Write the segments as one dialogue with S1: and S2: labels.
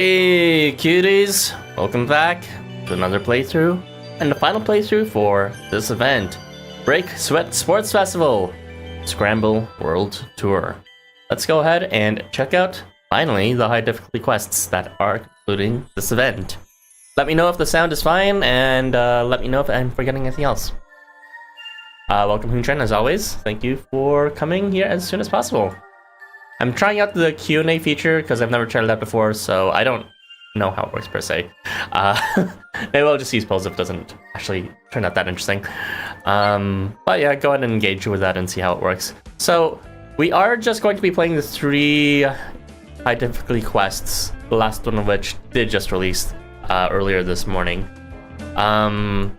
S1: Hey cuties, welcome back to another playthrough and the final playthrough for this event, Breaksweat Sports Festival, Scramble World Tour. Let's go ahead and check out, finally, the high difficulty quests that are including this event. Let me know if the sound is fine, and let me know if I'm forgetting anything else. Welcome Hoon-chan, as always. Thank you for coming here as soon as possible. I'm trying out the Q&A feature because I've never tried that before, so I don't know how it works per se. Maybe I'll just use polls if it doesn't actually turn out that interesting. But yeah, go ahead and engage with that and see how it works. So we are just going to be playing the 3 high difficulty quests, the last one of which did just release earlier this morning. I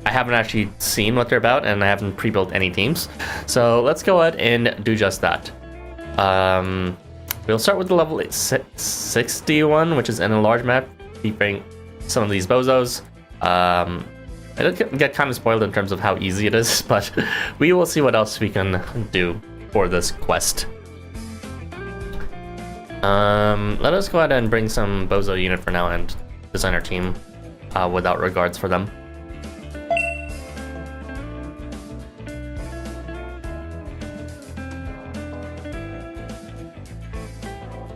S1: haven't actually seen what they're about, and I haven't pre-built any teams. So let's go ahead and do just that. We'll start with the level 61, which is in a large map, featuring some of these bozos. I did get kind of spoiled in terms of how easy it is, but we will see what else we can do for this quest. Let us go ahead and bring some bozo unit for now and design our team without regards for them.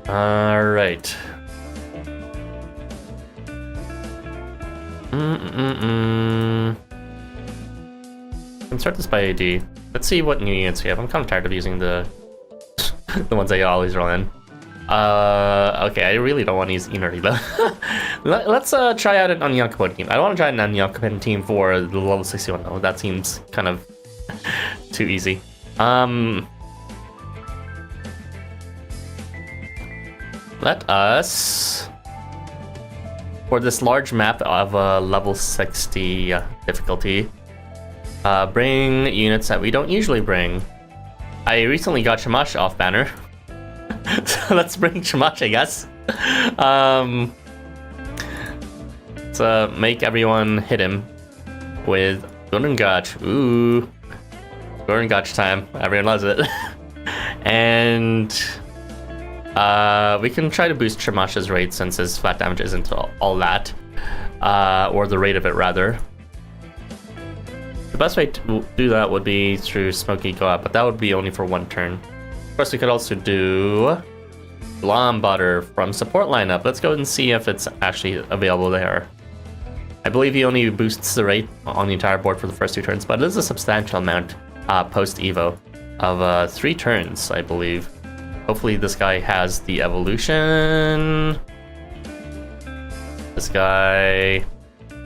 S1: Alright. Can start this by AD. Let's see what new units we have. I'm kind of tired of using the the ones I always roll in. Okay, I really don't want to use Inari though. Let's try out an Onyakupen team. I don't want to try an Onyakupen team for the level 61 though. That seems kind of too easy. Let us, for this large map of level 60 difficulty, bring units that we don't usually bring. I recently got Shamash off banner, so let's bring Shamash, I guess. Let's make everyone hit him with Gurungach. Ooh, Gurungach time. Everyone loves it. And we can try to boost Shamash's rate since his flat damage isn't all that, or the rate of it rather. The best way to do that would be through Smoky Go Up, but that would be only for 1 turn. Of course, we could also do Blombutter from support lineup. Let's go ahead and see if it's actually available there. I believe he only boosts the rate on the entire board for the first 2 turns, but it is a substantial amount post-Evo of 3 turns, I believe. Hopefully this guy has the evolution. This guy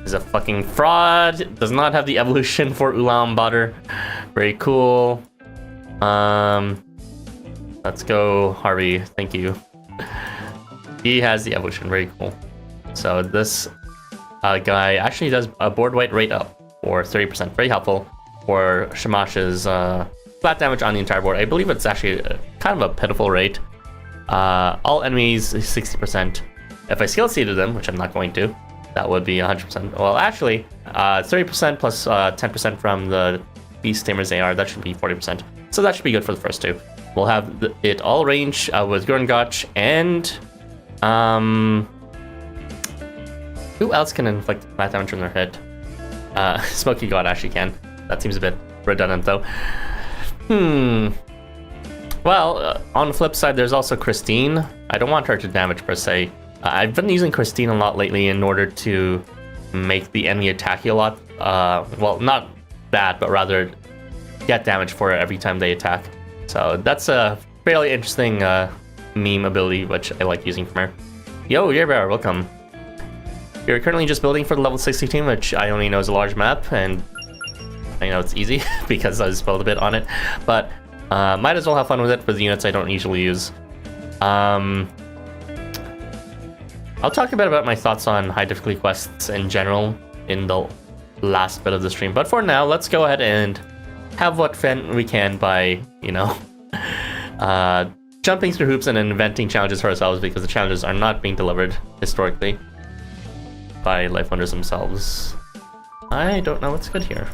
S1: is a fucking fraud. Does not have the evolution for Ulaanbaatar. Very cool. Let's go Harvey. Thank you. He has the evolution. Very cool. So this guy actually does a board weight rate up for 30%. Very helpful for Shamash's flat damage on the entire board. I believe it's actually kind of a pitiful rate. All enemies 60%. If I skill seeded them, which I'm not going to, that would be 100%. Well, actually, 30% plus 10% from the Beast Tamer's AR, that should be 40%. So that should be good for the first 2. We'll have it all range with Gurungach and who else can inflict flat damage on their hit? Smoky God actually can. That seems a bit redundant though. Well, on the flip side, there's also Christine. I don't want her to damage per se. I've been using Christine a lot lately in order to make the enemy attack you a lot. Well, not that, but rather get damage for it every time they attack. So that's a fairly interesting meme ability, which I like using from her. Yo, Yearbear, welcome. You're currently just building for the level 60 team, which I only know is a large map, and I know it's easy because I spoiled a bit on it, but might as well have fun with it for the units I don't usually use. I'll talk a bit about my thoughts on high difficulty quests in general in the last bit of the stream, but for now, let's go ahead and have what fun we can by, you know, jumping through hoops and inventing challenges for ourselves, because the challenges are not being delivered historically by LifeWonders themselves. I don't know what's good here.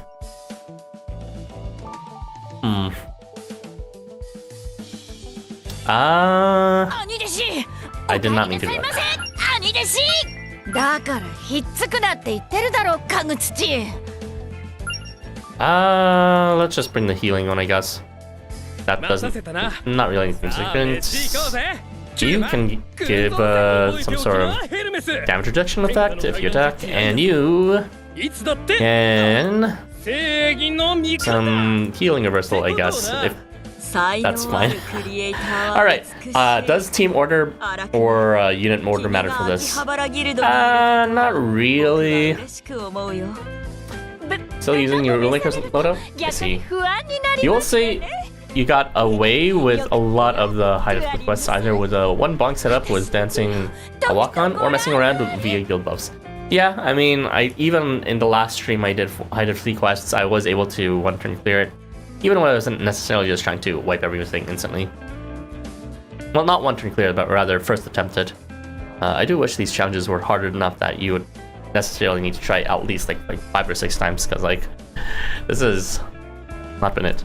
S1: I did not mean to do that.
S2: だからひっつくなって言ってるだろ、家具土。
S1: Let's just bring the healing one, I guess. That doesn't, not really anything significant. You can give some sort of damage reduction effect if you attack, and you can some healing reversal, I guess, if that's fine. Alright, does team order or unit order matter for this? Not really. Still using your Rulemakers photo? I see. You will say you got away with a lot of the height of requests, either with a one bonk setup with dancing a walk-on or messing around with via guild buffs. Yeah, I mean, even in the last stream I did 3 quests, I was able to one-turn clear it, even when I wasn't necessarily just trying to wipe everything instantly. Well, not one-turn clear, but rather first attempt it. I do wish these challenges were harder enough that you would necessarily need to try at least like 5 or 6 times, because like this has not been it.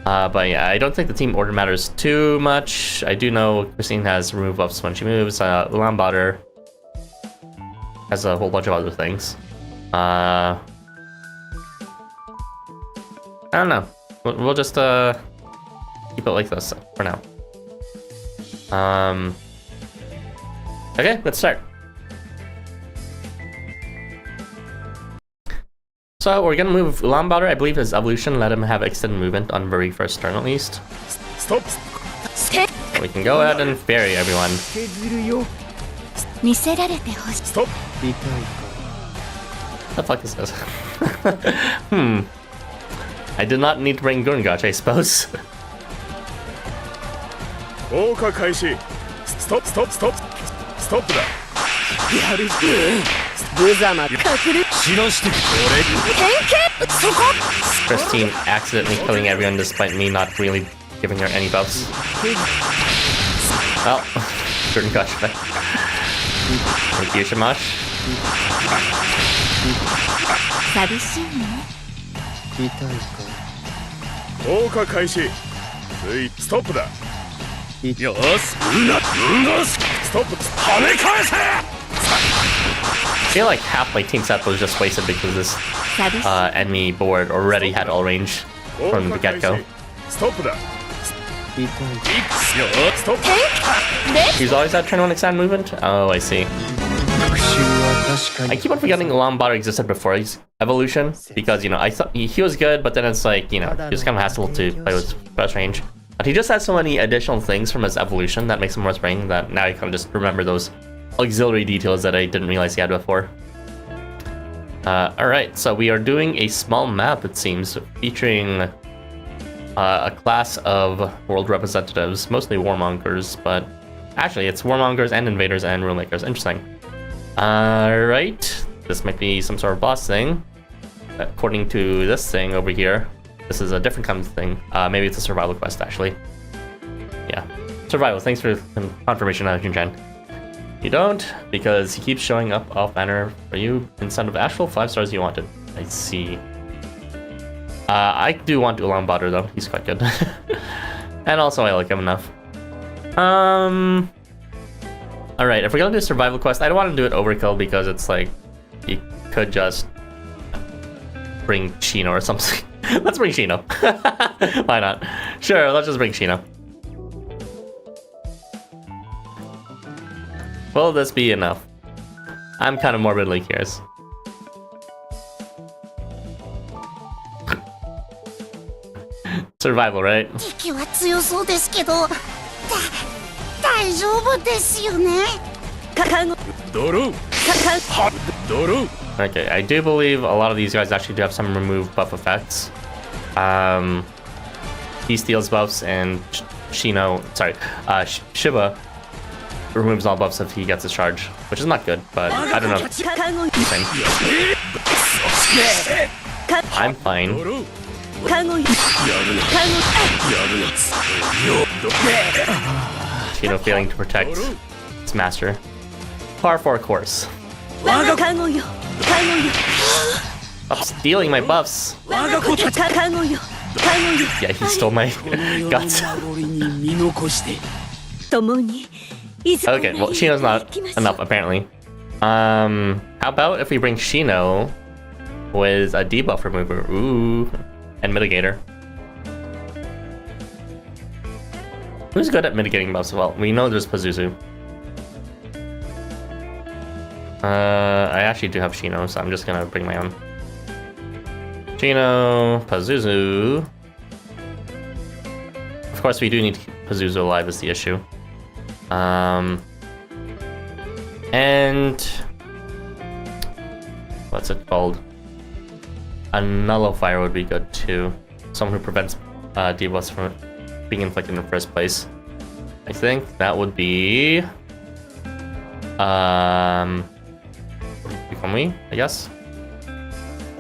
S1: But yeah, I don't think the team order matters too much. I do know Christine has remove buffs when she moves. Ulan Bator has a whole bunch of other things. I don't know. We'll just keep it like this for now. Okay, let's start. So we're gonna move Ulan Bator. I believe his evolution let him have extended movement on very first turn at least.
S3: Stop.
S1: We can go ahead and bury everyone.
S3: Stop.
S1: The fuck is this? I did not need to bring Gurngach, I suppose.
S3: Stop. Stop.
S1: Christine accidentally killing everyone despite me not really giving her any buffs. Well, Gurngach. Thank you, Shamash.
S3: Stop.
S1: I feel like half my team set was just wasted because this enemy board already had all range from the get-go. He's always had turn 1 extend movement? Oh, I see. I keep on forgetting Ulan Bator existed before his evolution because, you know, I thought he was good, but then it's like, you know, he was kind of hassle to play with first range. But he just has so many additional things from his evolution that makes him worth playing that now I kind of just remember those auxiliary details that I didn't realize he had before. Alright, so we are doing a small map, it seems, featuring a class of world representatives, mostly warmongers, but actually it's warmongers and invaders and rule makers. Interesting. Alright, this might be some sort of boss thing. According to this thing over here, this is a different kind of thing. Maybe it's a survival quest, actually. Yeah, survival. Thanks for confirmation, Jun-chan. You don't, because he keeps showing up off banner for you instead of actual 5 stars you wanted. I see. I do want Ulan Bator though, he's quite good. And also I like him enough. Alright, if we're gonna do a survival quest, I don't want to do it overkill because it's like, you could just bring Shino or something. Let's bring Shino. Why not? Sure, let's just bring Shino. Will this be enough? I'm kind of morbidly curious. Survival, right? Okay, I do believe a lot of these guys actually do have some remove buff effects. He steals buffs and Shiba removes all buffs if he gets his charge, which is not good, but I don't know. I'm fine. Shino failing to protect his master. Par 4 course. Stop stealing my buffs. Yeah, he stole my guts. Okay, well, Shino's not enough, apparently. How about if we bring Shino with a debuff remover? Ooh, and mitigator. Who's good at mitigating buffs? Well, we know there's Pazuzu. I actually do have Shino, so I'm just gonna bring my own. Shino, Pazuzu. Of course, we do need to keep Pazuzu alive is the issue. And what's it called? A nullifier would be good too. Someone who prevents debuffs from being inflicted in the first place. I think that would be Become I guess.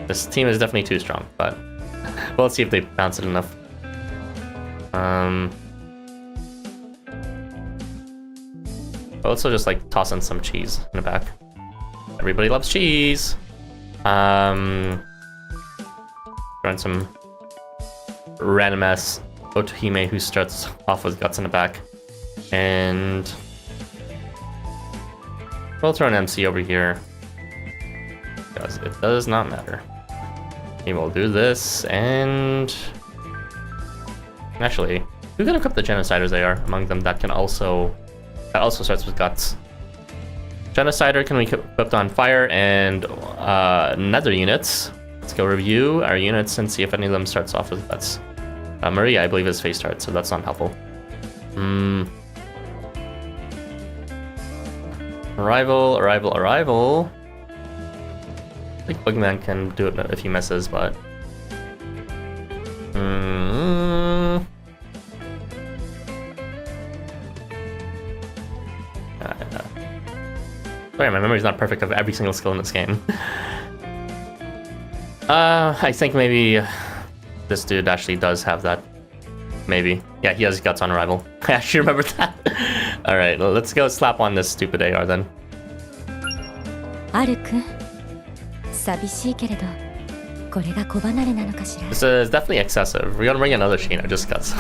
S1: This team is definitely too strong, but well, let's see if they bounce it enough. Also just like toss in some cheese in the back. Everybody loves cheese. Run some random ass Otohime who starts off with guts in the back. And we'll throw an MC over here, because it does not matter. We will do this, and actually, who can equip the Genociders they are among them that also starts with guts? Genocider can be equipped on fire and nether units. Let's go review our units and see if any of them starts off with guts. Maria, I believe, is face start, so that's not helpful. Arrival. I think Boogeyman can do it if he misses, but... Sorry, my memory's not perfect of every single skill in this game. I think maybe this dude actually does have that. Maybe. Yeah, he has guts on arrival. I actually remember that. Alright, let's go slap on this stupid AR then. This is definitely excessive. We're gonna bring another Shino, just guts.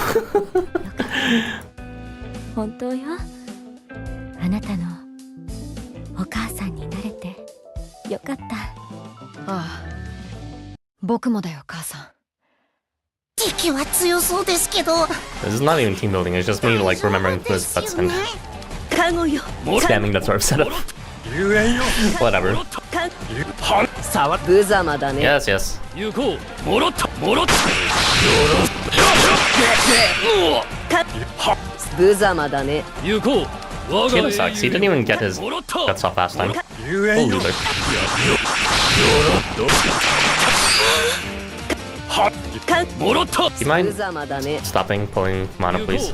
S1: This is not even team building, it's just me like remembering who his guts and spamming that sort of setup. Whatever. Yes, yes. Kilo sucks, he didn't even get his guts off last time. Oh, loser. Do you mind stopping pulling mana, please?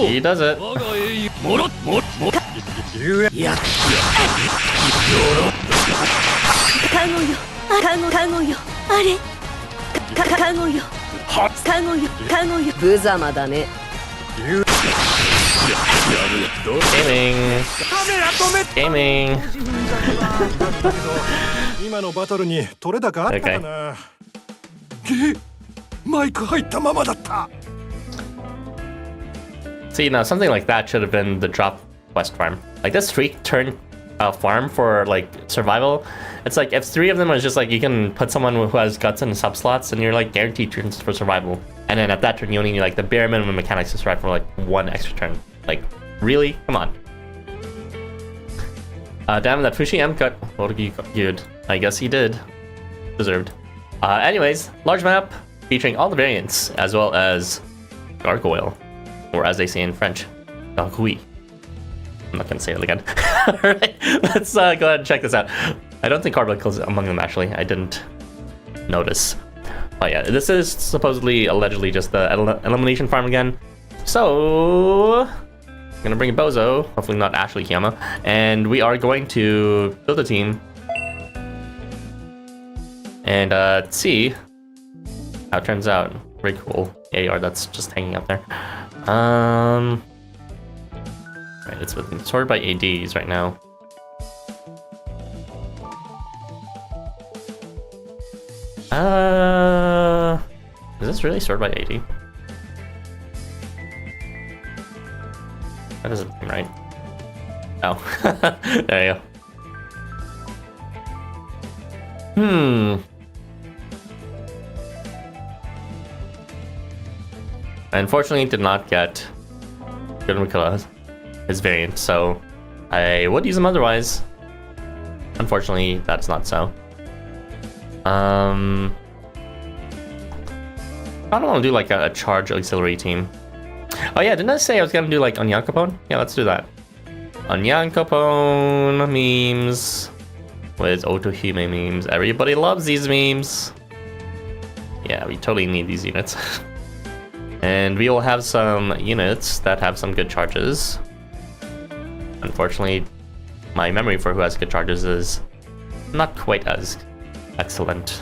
S1: He does it. Gaming. Okay. See, now something like that should have been the drop quest farm. Like this 3-turn farm for like survival. It's like if 3 of them is just like you can put someone who has guts in the sub slots and you're like guaranteed turns for survival. And then at that turn you only need like the bare minimum mechanics to survive for like 1 extra turn. Like, really? Come on. Damn, that Fushi M cut. What good? I guess he did. Deserved. Anyways, large map featuring all the variants as well as gargoyle, or as they say in French, gargouille. I'm not gonna say it again. Alright, let's go ahead and check this out. I don't think Carbide kills among them actually. I didn't notice. But yeah, this is supposedly, allegedly, just the elimination farm again. So, I'm gonna bring Bozo, hopefully not Ashley Housamo, and we are going to build a team and see how it turns out. Very cool AR that's just hanging up there. Right, it's sorted by ADs right now. Is this really stored by 80? That doesn't seem right. Oh, there you go. I unfortunately did not get Gurmukula, his variant, so I would use him otherwise. Unfortunately, that's not so. I don't want to do like a charge auxiliary team. Oh yeah, didn't I say I was gonna do like Onyankopon? Yeah, let's do that. Onyankopon memes with Otohime memes. Everybody loves these memes. Yeah, we totally need these units. And we will have some units that have some good charges. Unfortunately, my memory for who has good charges is not quite as excellent.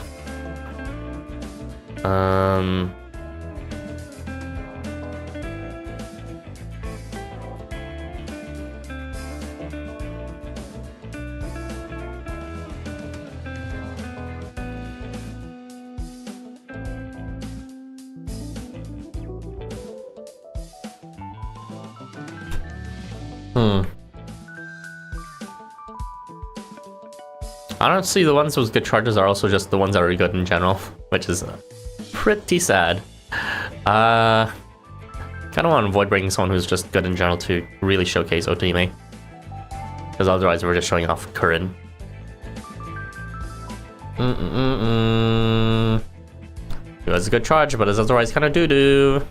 S1: Honestly, the ones with good charges are also just the ones that are good in general, which is pretty sad. Kind of want to avoid bringing someone who's just good in general to really showcase Otime, because otherwise we're just showing off Kurin. Who has a good charge, but is otherwise kind of doo-doo.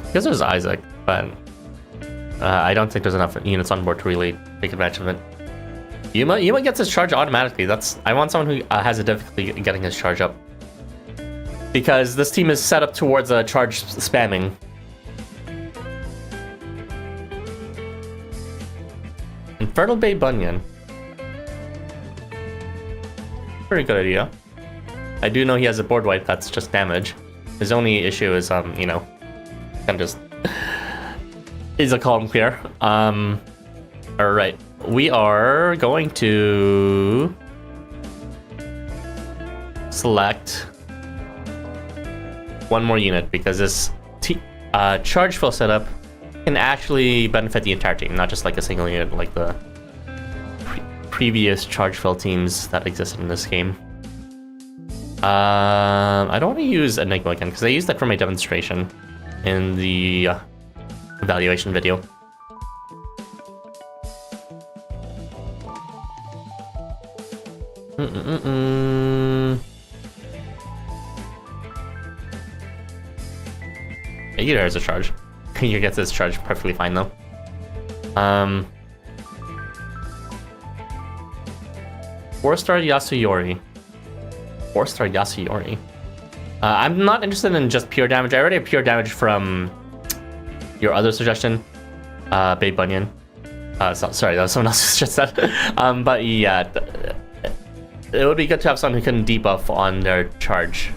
S1: Because there's Isaac, but I don't think there's enough units on board to really take advantage of it. Yuma gets his charge automatically. I want someone who has a difficulty getting his charge up, because this team is set up towards a charge spamming. Infernal Bay Bunyan. Pretty good idea. I do know he has a board wipe that's just damage. His only issue is, you know, kind of just is a column clear. Alright. We are going to select one more unit, because this charge fill setup can actually benefit the entire team, not just like a single unit like the previous charge fill teams that existed in this game. I don't want to use Enigma again, because I used that for my demonstration in the evaluation video. Either has a charge. He gets his charge perfectly fine though. 4-star Yasuyori. 4-star Yasuyori. I'm not interested in just pure damage. I already have pure damage from your other suggestion, Bay Bunyan. Sorry, that was someone else who just said. But yeah, it would be good to have someone who can debuff on their charge.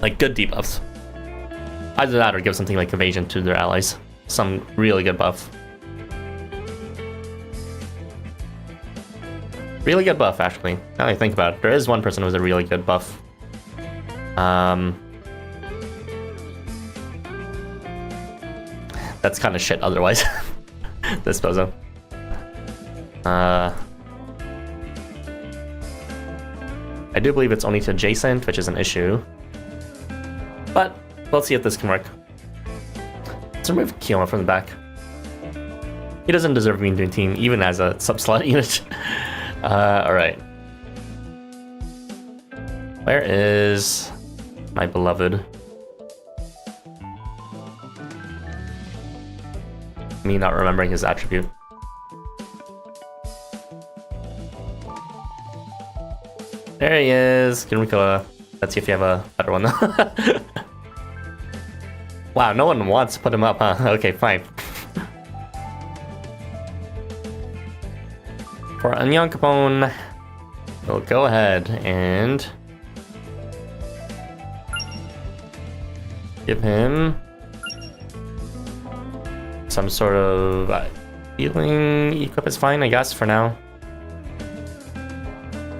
S1: Like good debuffs. Either that or give something like evasion to their allies. Some really good buff. Really good buff, actually. Now that I think about it, there is one person who has a really good buff. That's kind of shit otherwise. This bozo. I do believe it's only to adjacent, which is an issue. But we'll see if this can work. Let's remove Kiyoma from the back. He doesn't deserve being doing team, even as a sub-slot unit. Alright. Where is my beloved? Me not remembering his attribute. There he is. Gurmukula. Let's see if you have a better one though. Wow, no one wants to put him up, huh? Okay, fine. For Onyankopon, we'll go ahead and give him some sort of healing equip is fine, I guess, for now.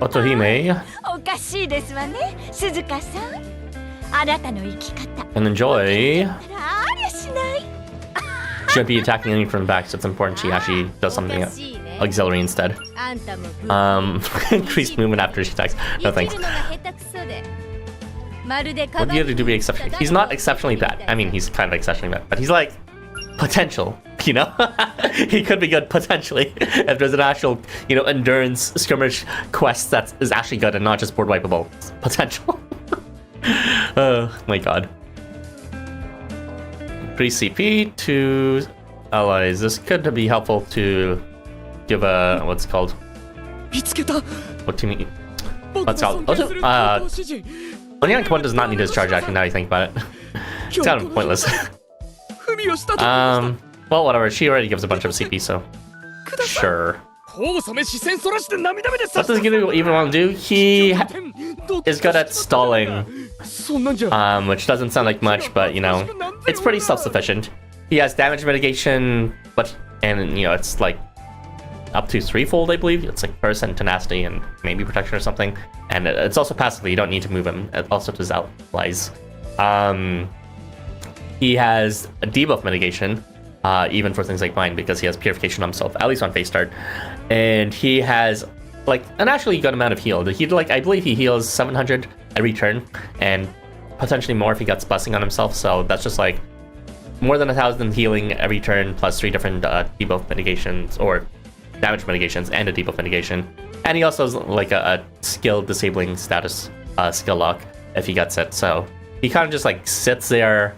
S1: Otohime
S2: おかしいですわね、鈴鹿さん。あなたの生き方。
S1: and enjoy.
S2: ありゃしない。
S1: Shouldn't be attacking enemy from the back, so it's important she actually does something auxiliary instead. Increased movement after she attacks. No thanks. What do you have to do to be exceptional? He's not exceptionally bad. I mean, he's kind of exceptionally bad, but he's like potential, you know? He could be good potentially if there's an actual, you know, endurance skirmish quest that is actually good and not just board wipeable. Potential. Oh my god. Increase CP to allies. This could be helpful to give a what's it called? What do you mean? What's it called? Also, Onyank 1 does not need his charge actually now you think about it. It's kind of pointless. Well, whatever. She already gives a bunch of CP, so sure. What does Gilu even want to do? He is good at stalling, which doesn't sound like much, but you know, it's pretty self-sufficient. He has damage mitigation, and you know, it's like up to 3-fold, I believe. It's like burst and tenacity and maybe protection or something. And it's also passively, you don't need to move him. It also does allies. He has a debuff mitigation, even for things like mine, because he has purification on himself, at least on face start. And he has like an actually good amount of heal. I believe he heals 700 every turn, and potentially more if he gets busting on himself. So that's just like more than 1,000 healing every turn, plus 3 different debuff mitigations or damage mitigations and a debuff mitigation. And he also has like a skill disabling status skill lock if he gets it. So he kind of just like sits there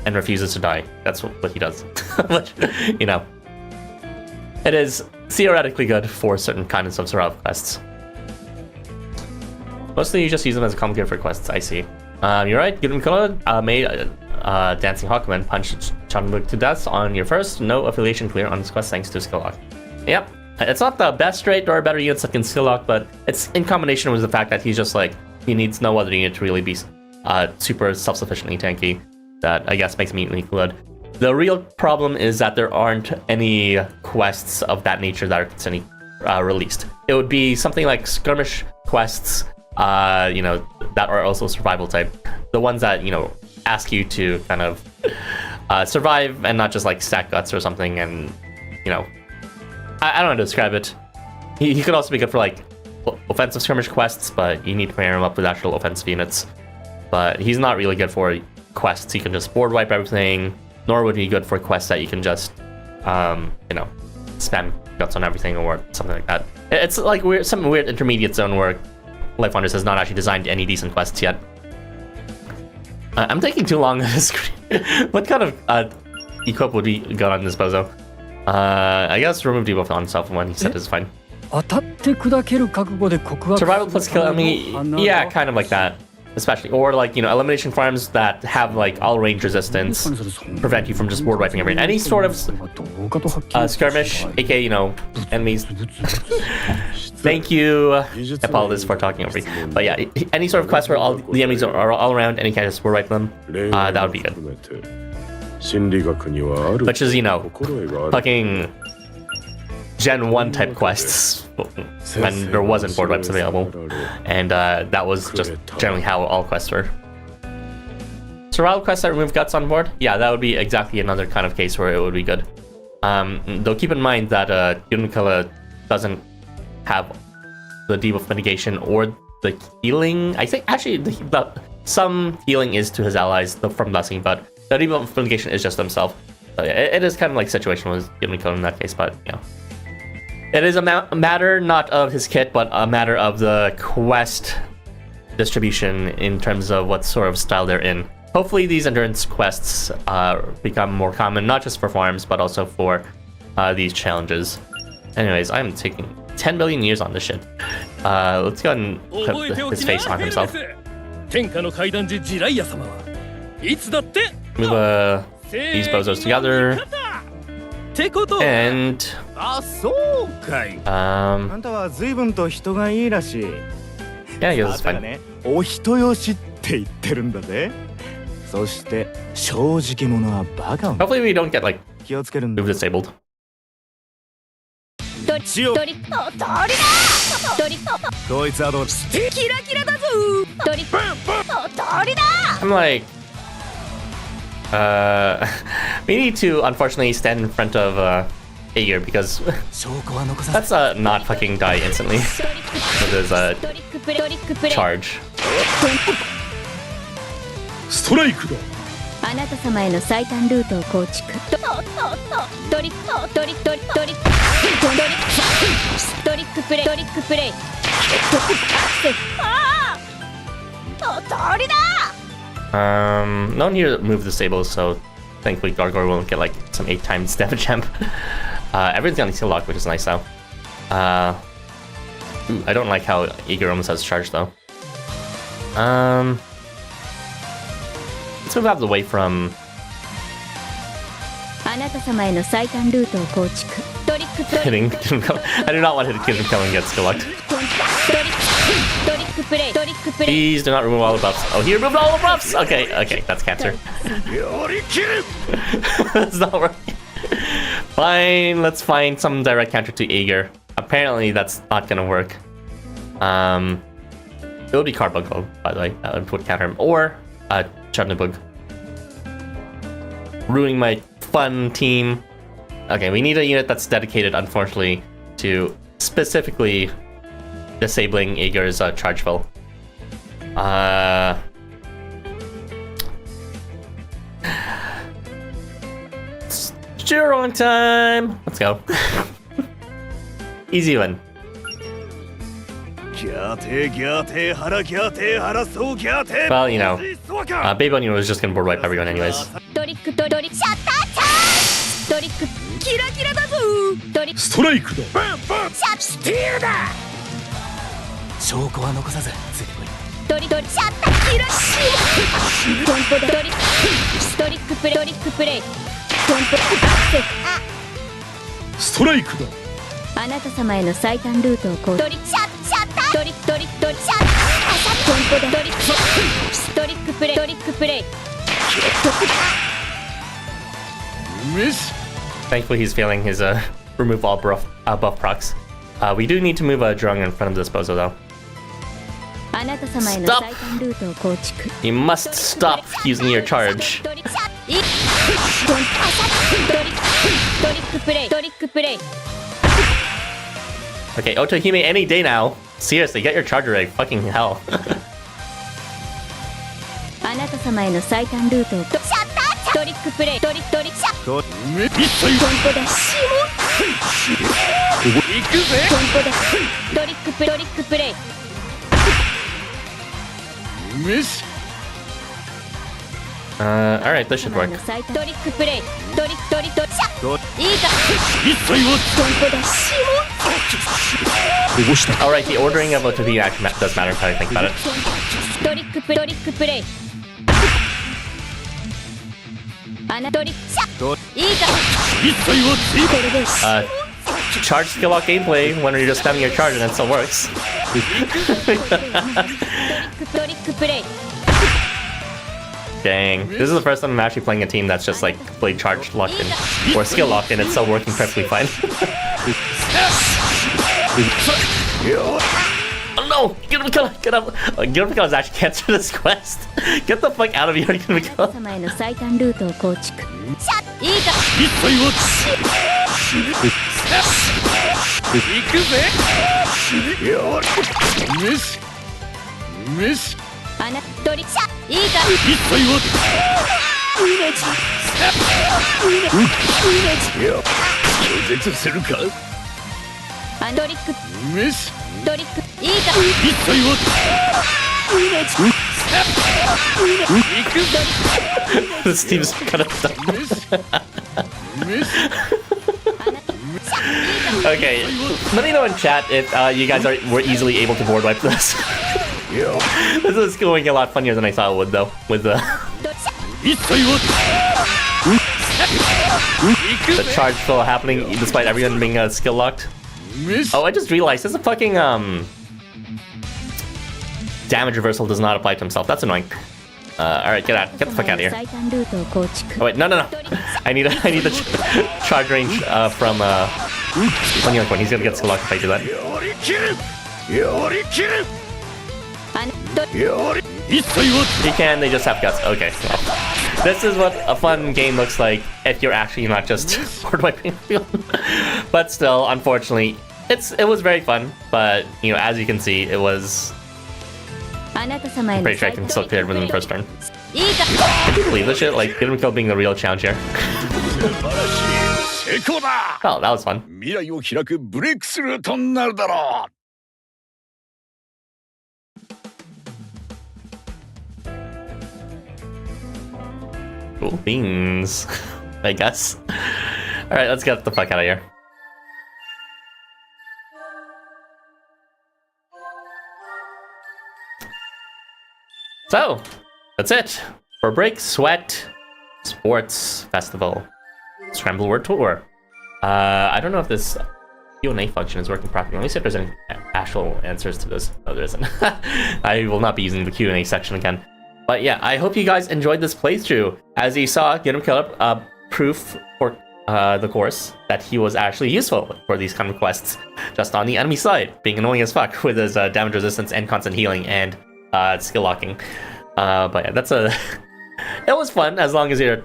S1: and refuses to die. That's what he does. Which, you know, it is theoretically good for certain kinds of survival quests. Mostly you just use them as a complicator for quests, I see. You're right, Gudrun Kula made Dancing Hawkman punch Chanbuk to death on your first. No affiliation clear on this quest thanks to skill lock. Yep. It's not the best rate or better units that can skill lock, but it's in combination with the fact that he's just like, he needs no other unit to really be super self-sufficiently tanky. That I guess makes him equally good. The real problem is that there aren't any quests of that nature that are constantly released. It would be something like skirmish quests, you know, that are also survival type. The ones that, you know, ask you to kind of survive and not just like stack guts or something. And, you know, I don't know how to describe it. He could also be good for like offensive skirmish quests, but you need to pair him up with actual offensive units. But he's not really good for quests. You can just board wipe everything, nor would be good for quests that you can just, you know, spam guts on everything or something like that. It's like some weird intermediate zone where LifeWonders has not actually designed any decent quests yet. I'm taking too long on this screen. What kind of equip would be good on this bozo? I guess remove debuff on himself when he said it's fine. Survival plus kill enemy, yeah, kind of like that. Especially, or like, you know, elimination farms that have like all range resistance, prevent you from just board wiping everything. Any sort of skirmish, aka, you know, enemies. Thank you, apologies for talking over you. But yeah, any sort of quest where all the enemies are all around and you can just board wipe them, that would be good. Which is, you know, fucking Gen 1 type quests when there wasn't board wipes available, and that was just generally how all quests were. Survival quests that remove guts on board, yeah, that would be exactly another kind of case where it would be good. Though keep in mind that Yunkala doesn't have the debuff mitigation or the healing. I think actually some healing is to his allies from blessing, but the debuff mitigation is just himself. So yeah, it is kind of like situation with Yunkala in that case, but you know. It is a matter not of his kit, but a matter of the quest distribution in terms of what sort of style they're in. Hopefully these endurance quests become more common, not just for farms, but also for these challenges. Anyways, I'm taking 10 billion years on this shit. Let's go ahead and put his face on himself. Move these bozos together. And yeah, I guess it's fine. Hopefully we don't get like move disabled.
S4: こいつはどう
S2: キラキラだぞトリックおとりだ
S1: I'm like, we need to unfortunately stand in front of Aegir because
S4: 証拠は残さ
S1: that's not fucking die instantly.
S2: トリック
S1: There's a
S2: トリックプレイトリックプレイ
S1: charge.
S3: ストライクだ。
S2: あなた様への最短ルートを構築トリックトリックトリックトリックトリックトリックプレイトリックプレイアクセスああおとりだ
S1: No one here moved the stables, so thankfully Gargoyle won't get like some 8 times damage jump. Everything's on the skill lock, which is nice though. Ooh, I don't like how Aegir almost has charge though. Let's move out of the way from
S2: あなた様への最短ルートを構築トリックトリッ
S1: hitting Kingdom Come. I do not want to hit Kingdom Come and get skill locked.
S2: クトリックプレイトリックプレイ
S1: Please do not remove all the buffs. Oh, he removed all the buffs! Okay, okay, that's cancer.
S3: やりきる。
S1: That's not working. Fine, let's find some direct counter to Aegir. Apparently that's not gonna work. It would be Carbuncle, by the way. That would counter him. Or Chudnabug. Ruining my fun team. Okay, we need a unit that's dedicated, unfortunately, to specifically disabling Aegir's charge fill. Zero time! Let's go. Easy one.
S4: ギャテギャテ腹ギャテ腹そうギャテ
S1: Well, you know, Baby Onion was just gonna board wipe everyone anyways.
S2: トリックトリックシャッターチャートリックキラキラだぞトリック
S3: ストライクだ。
S2: スティールだ
S4: 証拠は残さずついてこい
S2: トリックシャッターキラシートンポだトリックトリックプレイトリックプレイトンポアクセス
S3: ストライクだ。
S2: あなた様への最短ルートをこうトリックシャッタートリックトリックトリックシャッタートンポだトリックトリックプレイトリックプレイ
S3: Miss.
S1: Thankfully, he's failing his remove all buff procs. We do need to move a Drung in front of this Bozo, though.
S2: あなた様への
S1: Stop.
S2: 最短ルートを構築
S1: You must stop using your charge.
S2: トリックプレイトリックプレイ
S1: Okay, Otohime any day now. Seriously, get your charger right. Fucking hell.
S2: あなた様への最短ルートをトリックプレイトリックトリックシャッ
S3: 一切
S2: トンポだシモン
S3: 行くぜ。
S2: トンポだトリックプレイ
S3: Miss.
S1: Alright, this should
S2: 様へ
S1: work.
S2: の最短トリックプレイトリックトリックシャッいいか
S3: 一切は
S2: トンポだシ
S3: こぼした。
S1: Alright, the ordering of Otohime actually does matter if I think about it.
S2: モントリックプレイあなトリックシャッいいか
S3: 一切はつい
S2: これでシ
S1: Charge skill lock gameplay when you're just spamming your charge and it still works.
S2: トリックプレイ
S1: Dang. This is the first time I'm actually playing a team that's just like completely charge locked in. Or skill locked in, it's still working perfectly fine. Oh no! Get him kill! Get up! Get him kill is actually cancer this quest. Get the fuck out of here, get him kill.
S2: 様への最短ルートを構築いいか
S3: 一切は行くぜ。ミス。ミス。
S2: あなトリックシャッいいか
S3: 一切は
S2: イメージ
S3: 拒絶するか。
S2: あトリック
S3: ミス。
S2: トリックいいか
S3: 一切は
S2: イメージ
S3: 行くぜ。
S1: This team's kind of dumb.
S3: ミス。
S1: Okay, let me know in chat if you guys were easily able to board wipe this. This is going a lot funnier than I thought it would, though. With the
S3: 一切は行く
S1: the
S3: ぜ。
S1: charge fill happening despite everyone being skill locked.
S3: ミス。
S1: Oh, I just realized this is a fucking damage reversal does not apply to himself. That's annoying. Alright, get the fuck out of here.
S2: 最短ルートを構築
S1: Oh wait, no. I need the charge range from Onion. He's gonna get skill locked if I do that.
S3: やりきる。
S4: やりきるやり
S3: 一切は
S1: You can, they just have guts. Okay. Well, this is what a fun game looks like if you're actually not just board wiping the field. But still, unfortunately, it was very fun. But, you know, as you can see, it was...
S2: あなた様へ
S1: I'm
S2: の
S1: pretty sure I can still clear it within the first turn.
S2: いいか
S1: Can you believe this shit? Like, Get Him Killed being the real challenge here.
S3: 素晴らしい成功だ
S1: Oh, that was fun.
S3: 未来を開くブレイクスルーとなるだろう
S1: Cool beans, I guess. Alright, let's get the fuck out of here. So, that's it for Breaksweat Sports Festival. Scramble World Tour. I don't know if this Q&A function is working properly. Let me see if there's any actual answers to this. No, there isn't. I will not be using the Q&A section again. But yeah, I hope you guys enjoyed this playthrough. As you saw, Get Him Killed proof for the course that he was actually useful for these kind of quests. Just on the enemy side, being annoying as fuck with his damage resistance and constant healing and skill locking. But yeah, that's a... It was fun as long as you're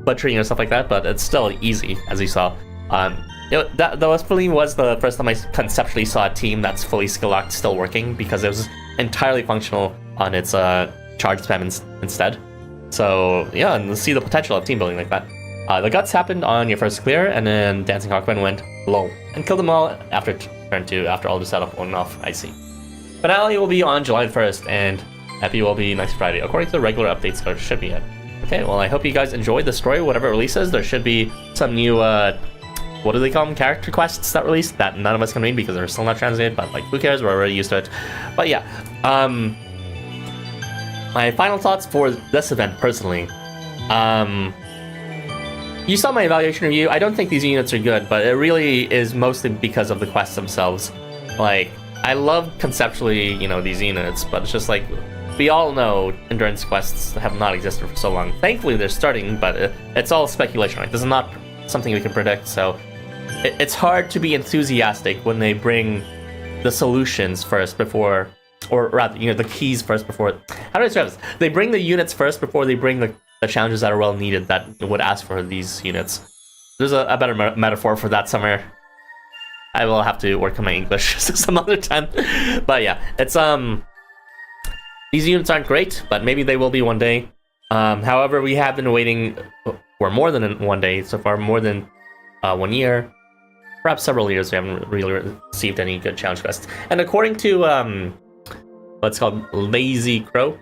S1: butchering and stuff like that, but it's still easy, as you saw. That fully was the first time I conceptually saw a team that's fully skill locked still working, because it was entirely functional on its charge spam instead. So yeah, and see the potential of team building like that. The guts happened on your first clear, and then Dancing Hawkman went low and killed them all after turn 2, after all the setup went off. I see. Finale will be on July 1st, and Epi will be next Friday, according to the regular updates there should be it. Okay, well, I hope you guys enjoyed the story, whatever it releases. There should be some new, what do they call them, character quests that released that none of us can read because they're still not translated, but like, who cares, we're already used to it. But yeah, my final thoughts for this event, personally. You saw my evaluation review. I don't think these units are good, but it really is mostly because of the quests themselves. Like, I love conceptually, you know, these units, but it's just like, we all know endurance quests have not existed for so long. Thankfully, they're starting, but it's all speculation, right? This is not something we can predict, so it's hard to be enthusiastic when they bring the solutions first before, or rather, you know, the keys first before. How do I describe this? They bring the units first before they bring the challenges that are well needed that would ask for these units. There's a better metaphor for that somewhere. I will have to work on my English some other time. But yeah, it's these units aren't great, but maybe they will be one day. However, we have been waiting for more than one day so far, more than 1 year, perhaps several years. We haven't really received any good challenge quests. And according to what's called Lazy Crow,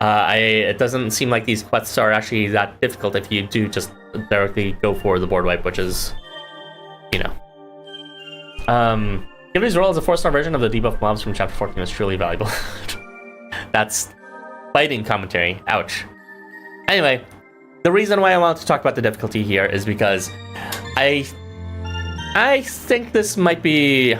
S1: it doesn't seem like these quests are actually that difficult if you do just directly go for the board wipe, which is, you know. Giving role as a 4-star version of the debuff mobs from Chapter 14 is truly valuable. That's fighting commentary. Ouch. Anyway, the reason why I wanted to talk about the difficulty here is because I think this might be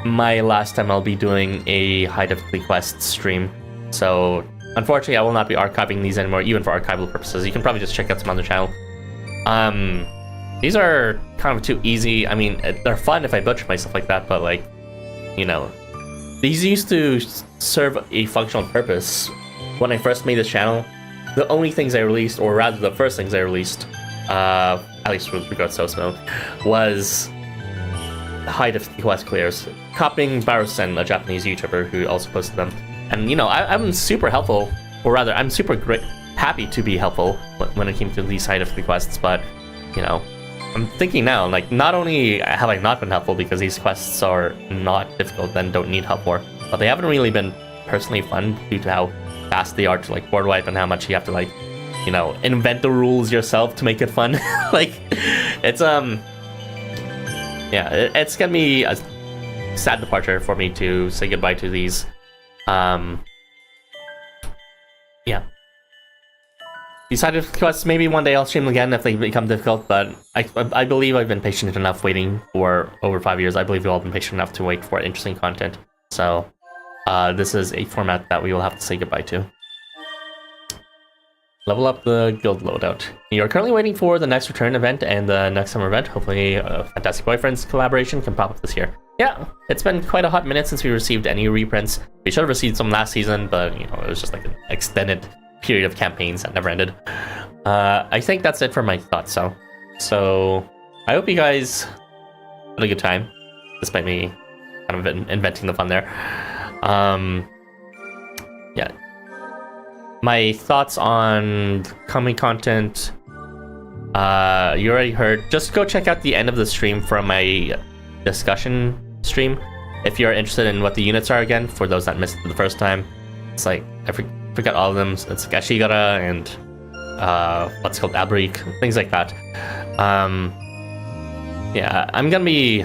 S1: my last time I'll be doing a high difficulty quest stream. So, unfortunately, I will not be archiving these anymore, even for archival purposes. You can probably just check out some other channel. These are kind of too easy. I mean, they're fun if I butcher myself like that, but like, you know, these used to serve a functional purpose. When I first made this channel, the only things I released, or rather the first things I released, at least with regards to Housamo, was high difficulty quest clears. Copying Barusen, a Japanese YouTuber who also posted them. And you know, I'm super helpful, or rather, I'm super happy to be helpful when it came to these high difficulty quests, but, you know, I'm thinking now, like, not only have I not been helpful because these quests are not difficult and don't need help for, but they haven't really been personally fun due to how fast they are to, like, board wipe and how much you have to, like, you know, invent the rules yourself to make it fun. Like, it's, yeah, it's gonna be a sad departure for me to say goodbye to these. Yeah. Decided quests, maybe one day I'll stream again if they become difficult, but I believe I've been patient enough waiting for over 5 years. I believe we've all been patient enough to wait for interesting content. So, this is a format that we will have to say goodbye to. Level up the guild loadout. You're currently waiting for the next return event and the next summer event. Hopefully, Fantastic Boyfriends collaboration can pop up this year. yeah, it's been quite a hot minute since we received any reprints. We should have received some last season, but you know, it was just like an extended period of campaigns that never ended. I think that's it for my thoughts. So I hope you guys had a good time, despite me kind of inventing the fun there. Yeah. My thoughts on coming content, you already heard. Just go check out the end of the stream from my discussion stream if you're interested in what the units are again, for those that missed it the first time. It's like, I forgot all of them. It's like Ashigara and what's called Abrik, things like that. Yeah, I'm gonna be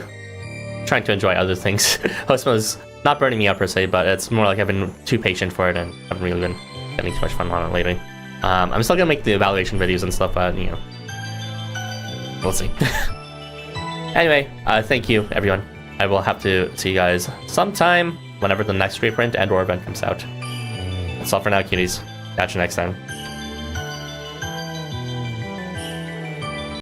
S1: trying to enjoy other things. Housama's not burning me out per se, but it's more like I've been too patient for it and haven't really been getting too much fun on it lately. I'm still gonna make the evaluation videos and stuff, but you know, we'll see. Anyway, thank you everyone. I will have to see you guys sometime whenever the next reprint and or event comes out. That's all for now, cuties. Catch you next time.